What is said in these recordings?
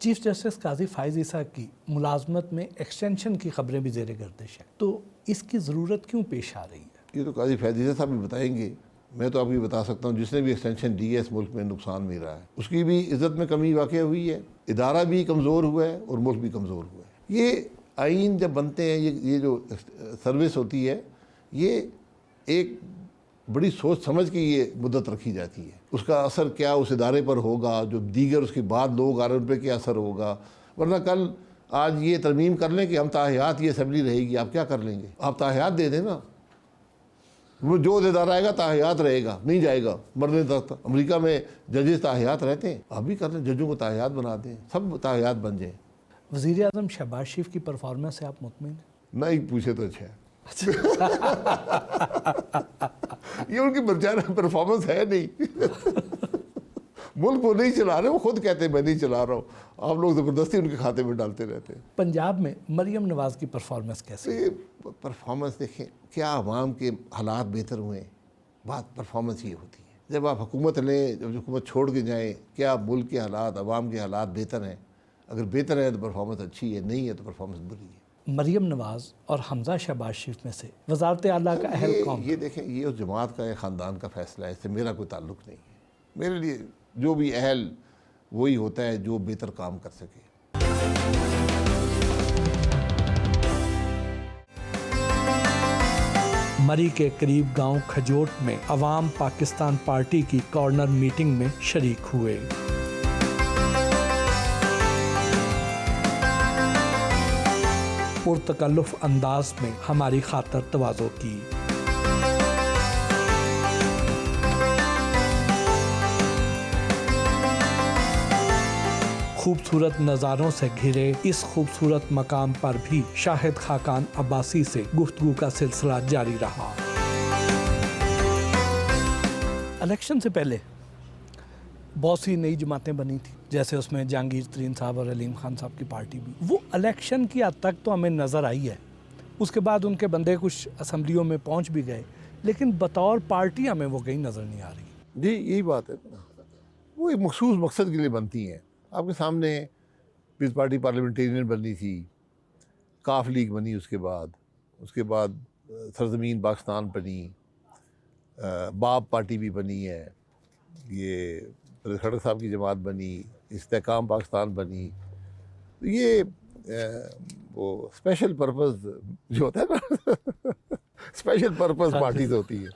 Chief justice काजी फायज ईसा की मुलाजमत में extension की खबरें भी ज़ेर गर्दिश हैं, तो इसकी ज़रूरत क्यों पेश आ रही है? ये तो काजी फायज ईसा साहब भी बताएंगे। मैं तो आपको बता सकता हूँ, जिसने भी एक्सटेंशन दी है इस मुल्क में नुकसान मिल रहा है, उसकी भी इज्जत में कमी वाक़ हुई है, इदारा भी कमज़ोर हुआ है और मुल्क भी कमज़ोर हुआ है। ये आइन जब बनते हैं, ये जो सर्विस होती है, ये एक बड़ी सोच समझ के ये मुद्दत रखी जाती है। उसका असर क्या उस इदारे पर होगा, जो दीगर उसके बाद लोग आ रहे हैं उन पर क्या असर होगा। वरना कल आज ये तरमीम कर लें कि हम ताहियात ये असम्बली रहेगी, आप क्या कर लेंगे? आप ताहियात दे दें ना, वो जो इदारा आएगा ताहियात रहेगा, नहीं जाएगा मरने तक। अमेरिका में जजेस ताहियात रहते हैं, आप भी कर लें, जजों को ताहियात बना दें, सब ताहियात बन जाए। वज़ीर आज़म शहबाज शरीफ की परफॉर्मेंस से आप मुतमिन हैं? नहीं पूछे तो अच्छा है। ये उनकी परफॉर्मेंस है नहीं। मुल्क वो नहीं चला रहे, वो खुद कहते हैं मैं नहीं चला रहा हूँ, आप लोग ज़बरदस्ती उनके खाते में डालते रहते हैं। पंजाब में मरियम नवाज़ की परफॉर्मेंस कैसी है? परफॉर्मेंस देखें, क्या आवाम के हालात बेहतर हुए हैं? बात परफॉर्मेंस ही होती है। जब आप हुकूमत लें, जब हुकूमत छोड़ के जाएँ, क्या मुल्क के हालात, आवाम के हालात बेहतर हैं? अगर बेहतर है तो परफॉर्मेंस अच्छी है, नहीं है तो परफॉर्मेंस बुरी है। मरियम नवाज़ और हमजा शहबाज शरीफ में से वज़ारत आला का अहल कौन? ये देखें, ये उस जमात का, एक ख़ानदान का फ़ैसला है, इससे मेरा कोई ताल्लुक़ नहीं है। मेरे लिए जो भी अहल वही होता है जो बेहतर काम कर सके। मरी के करीब गांव खजोट में अवाम पाकिस्तान पार्टी की कॉर्नर मीटिंग में शरीक हुए। पुरतकल्लुफ़ अंदाज में हमारी खातर तवाज़ो की। खूबसूरत नज़ारों से घिरे इस खूबसूरत मकाम पर भी शाहिद खाकान अब्बासी से गुफ्तगू का सिलसिला जारी रहा। इलेक्शन से पहले बहुत सी नई जमातें बनी थी, जैसे उसमें जहांगीर तरीन साहब और अलीम खान साहब की पार्टी भी। वो इलेक्शन की हद तक तो हमें नज़र आई है, उसके बाद उनके बंदे कुछ असम्बलियों में पहुंच भी गए, लेकिन बतौर पार्टी हमें वो कहीं नज़र नहीं आ रही। जी यही बात है, वो एक मखसूस मकसद के लिए बनती हैं। आपके सामने पीपल्स पार्टी पार्लियामेंटेरियन बननी थी, काफ लीग बनी, उसके बाद सरजमीन पाकिस्तान बनी, बाप पार्टी भी बनी है, ये खड़ग साहब की जमात बनी, इस्तेकाम पाकिस्तान बनी। तो ये वो स्पेशल पर्पस जो होता है ना स्पेशल पर्पस पार्टीज होती है।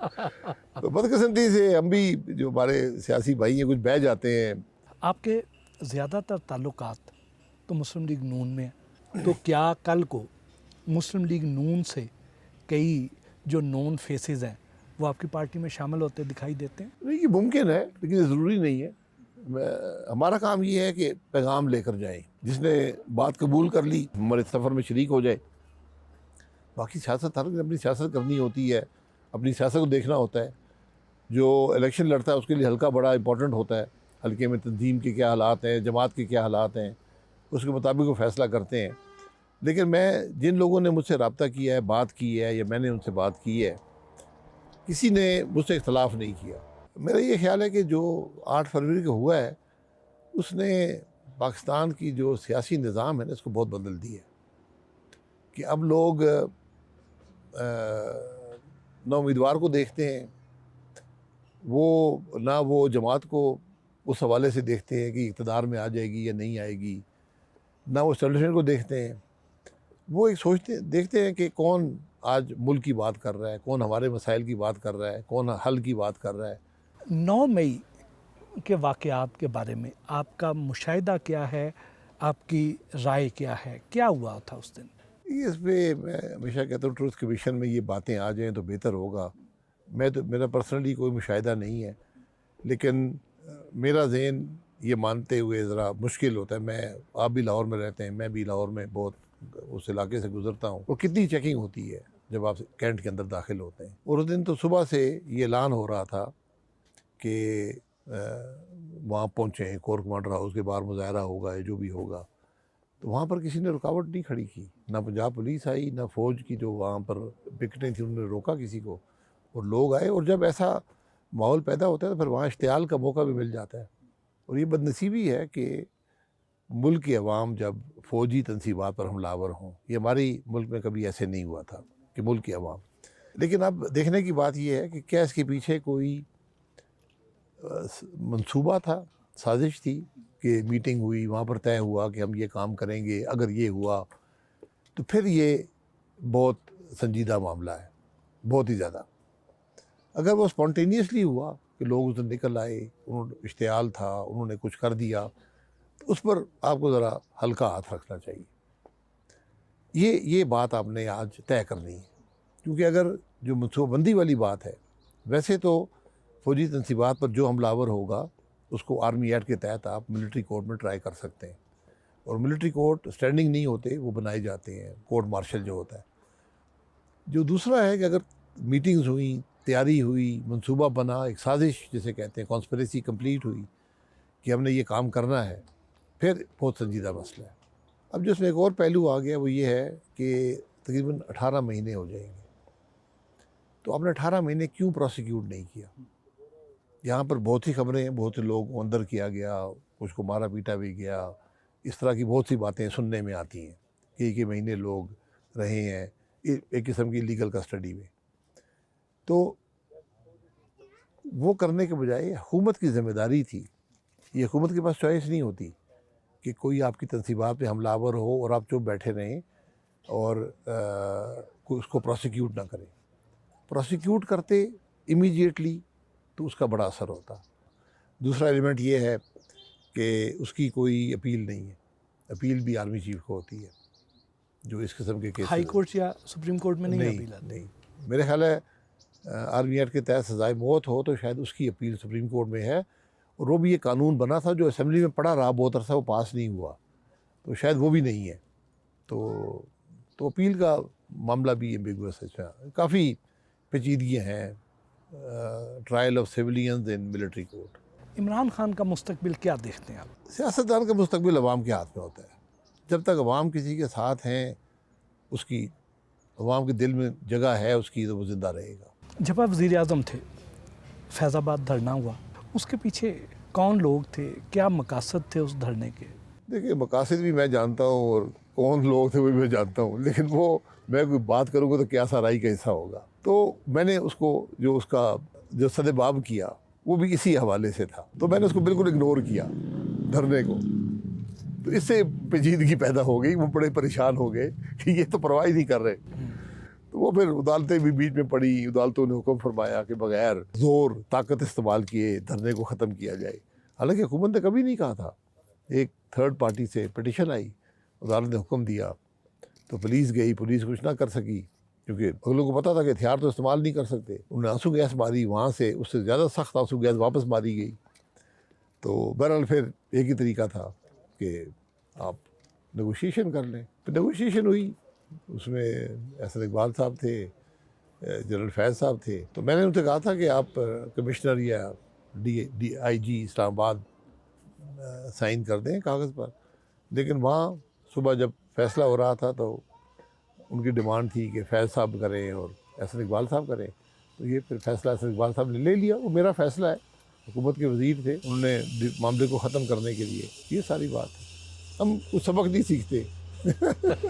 तो बदकिस्मती से हम भी, जो हमारे सियासी भाई हैं, कुछ बह जाते हैं। आपके ज़्यादातर ताल्लुकात तो मुस्लिम लीग नून में है, तो क्या कल को मुस्लिम लीग नून से कई जो नॉन फेसेस हैं वो आपकी पार्टी में शामिल होते दिखाई देते हैं? नहीं, ये मुमकिन है, लेकिन ज़रूरी नहीं है। हमारा काम ये है कि पैगाम लेकर जाएं, जिसने बात कबूल कर ली हमारे सफ़र में शरीक हो जाए। बाकी सियासत, हर अपनी सियासत करनी होती है, अपनी सियासत को देखना होता है। जो इलेक्शन लड़ता है उसके लिए हल्का बड़ा इंपॉर्टेंट होता है, हल्के में तंजीम के क्या हालात हैं, जमात के क्या हालात हैं, उसके मुताबिक वो फ़ैसला करते हैं। लेकिन मैं, जिन लोगों ने मुझसे रब्ता किया है, बात की है, या मैंने उनसे बात की है, किसी ने मुझसे इख्तलाफ नहीं किया। मेरा ये ख्याल है कि जो 8 फरवरी को हुआ है, उसने पाकिस्तान की जो सियासी निज़ाम है ना, इसको बहुत बदल दिया है। कि अब लोग ना उम्मीदवार को देखते हैं, वो जमात को उस हवाले से देखते हैं कि इक़्तिदार में आ जाएगी या नहीं आएगी, ना वो एस्टेब्लिशमेंट को देखते हैं। वो एक देखते हैं कि कौन आज मुल्क की बात कर रहा है, कौन हमारे मसाइल की बात कर रहा है, कौन हल की बात कर रहा है। 9 मई के वाक़यात के बारे में आपका मुशाहिदा क्या है, आपकी राय क्या है, क्या हुआ था उस दिन? इस पर मैं हमेशा कहता हूँ, ट्रूथ कमीशन में ये बातें आ जाएँ तो बेहतर होगा। मेरा पर्सनली कोई मुशाहिदा नहीं है, लेकिन मेरा ज़हन ये मानते हुए ज़रा मुश्किल होता है। आप भी लाहौर में रहते हैं, मैं भी लाहौर में बहुत उस इलाके से गुज़रता हूँ, और कितनी चेकिंग होती है जब आप कैंट के अंदर दाखिल होते हैं। और उस दिन तो सुबह से ये ऐलान हो रहा था कि वहाँ पहुँचे, कोर कमांडर हाउस के बाहर मुजाहरा होगा या जो भी होगा। तो वहाँ पर किसी ने रुकावट नहीं खड़ी की, ना पंजाब पुलिस आई, ना फ़ौज की जो वहाँ पर पिकेटें थी उन्होंने रोका किसी को, और लोग आए। और जब ऐसा माहौल पैदा होता है तो फिर वहाँ इश्तियाल का मौका भी मिल जाता है। और ये बदनसीबी है कि मुल्क की अवाम जब फ़ौजी तनसीबात पर हमलावर हों, ये हमारी मुल्क में कभी ऐसे नहीं हुआ था कि मुल्क की अवाम। लेकिन अब देखने की बात यह है कि क्या इसके पीछे कोई मंसूबा था, साजिश थी कि मीटिंग हुई, वहाँ पर तय हुआ कि हम ये काम करेंगे, अगर ये हुआ तो फिर ये बहुत संजीदा मामला है, बहुत ही ज़्यादा। अगर वो स्पॉन्टेनियसली हुआ कि लोग उस दिन निकल आए, उन्होंने इश्तियाल था, उन्होंने कुछ कर दिया, तो उस पर आपको ज़रा हल्का हाथ रखना चाहिए। ये बात आपने आज तय करनी है, क्योंकि अगर जो मनसूबाबंदी वाली बात है, वैसे तो फ़ौजी तनसीबात पर जो हमलावर होगा उसको आर्मी एक्ट के तहत आप मिलिट्री कोर्ट में ट्राई कर सकते हैं, और मिलिट्री कोर्ट स्टैंडिंग नहीं होते, वो बनाए जाते हैं, कोर्ट मार्शल जो होता है। जो दूसरा है कि अगर मीटिंग्स हुई, तैयारी हुई, मंसूबा बना, एक साजिश जिसे कहते हैं, कॉन्स्पिरेसी कंप्लीट हुई कि हमने ये काम करना है, फिर बहुत संजीदा मसला है। अब जो इसमें एक और पहलू आ गया वो ये है कि तकरीबन 18 महीने हो जाएंगे, तो आपने 18 महीने क्यों प्रोसिक्यूट नहीं किया? यहाँ पर बहुत सी खबरें हैं, बहुत से लोग को अंदर किया गया, कुछ को मारा पीटा भी गया, इस तरह की बहुत सी बातें सुनने में आती हैं कि कई महीने लोग रहे हैं एक किस्म की लीगल कस्टडी में। तो वो करने के बजाय हुकूमत की ज़िम्मेदारी थी, ये हुकूमत के पास चॉइस नहीं होती कि कोई आपकी तनसीबात पे हमलावर हो और आप चुप बैठे रहें और कोई उसको प्रोसिक्यूट ना करें। प्रोसिक्यूट करते इमीडिएटली तो उसका बड़ा असर होता। दूसरा एलिमेंट ये है कि उसकी कोई अपील नहीं है, अपील भी आर्मी चीफ को होती है, जो इस किस्म के केस हाई कोर्ट या सुप्रीम कोर्ट में नहीं अपील आती? नहीं, मेरे ख्याल है आर्मी एक्ट के तहत सजाए मौत हो तो शायद उसकी अपील सुप्रीम कोर्ट में है, और वो भी ये कानून बना था जो असेंबली में पड़ा रहा बहुत अरसा, वो पास नहीं हुआ, तो शायद वो भी नहीं है। तो अपील का मामला भी एम्बिगुअस है, काफ़ी पेचीदगियाँ हैं, trial of civilians in military court. Imran Khan का मुस्तकबिल क्या देखते हैं आप? सियासतदान का मुस्तकबिल अवाम के हाथ में होता है। जब तक अवाम किसी के साथ हैं, उसकी अवाम के दिल में जगह है उसकी, तो वो ज़िंदा रहेगा। जब आप वज़ीर आज़म थे, फैज़ाबाद धरना हुआ, उसके पीछे कौन लोग थे, क्या मकासद थे उस धरने के? देखिए, मकासद भी मैं जानता हूँ और कौन लोग थे वो भी मैं जानता हूँ, लेकिन वो मैं कोई बात करूँगा तो क्या साराई का हिस्सा होगा। तो मैंने उसको जो सदेबाब किया वो भी इसी हवाले से था, तो मैंने उसको बिल्कुल इग्नोर किया धरने को। तो इससे पेचीदगी पैदा हो गई, वो बड़े परेशान हो गए कि ये तो परवाह ही नहीं कर रहे। तो वो फिर अदालतें भी बीच में पड़ी, अदालतों ने हुक्म फरमाया कि बगैर ज़ोर ताकत इस्तेमाल किए धरने को ख़त्म किया जाए। हालांकि हुकूमत ने कभी नहीं कहा था, एक थर्ड पार्टी से पिटीशन आई, अदालत ने हुक्म दिया, तो पुलिस गई, पुलिस कुछ ना कर सकी, क्योंकि अगलों को पता था कि हथियार तो इस्तेमाल नहीं कर सकते। उन्होंने आंसू गैस मारी, वहाँ से उससे ज़्यादा सख्त आंसू गैस वापस मारी गई। तो बहरहाल फिर एक ही तरीका था कि आप नेगोशिएशन कर लें। फिर नेगोशिएशन हुई, उसमें एहसन इकबाल साहब थे, जनरल फैज़ साहब थे। तो मैंने उनसे कहा था कि आप कमिश्नर या DIG इस्लामाबाद साइन कर दें कागज़ पर। लेकिन वहाँ सुबह जब फैसला हो रहा था तो उनकी डिमांड थी कि फैज़ साहब करें और एहसन इकबाल साहब करें। तो ये फिर फैसला एहसन इकबाल साहब ने ले लिया, वो मेरा फ़ैसला है, हुकूमत के वज़ीर थे, उन्होंने मामले को ख़त्म करने के लिए, ये सारी बात है। हम कुछ सबक नहीं सीखते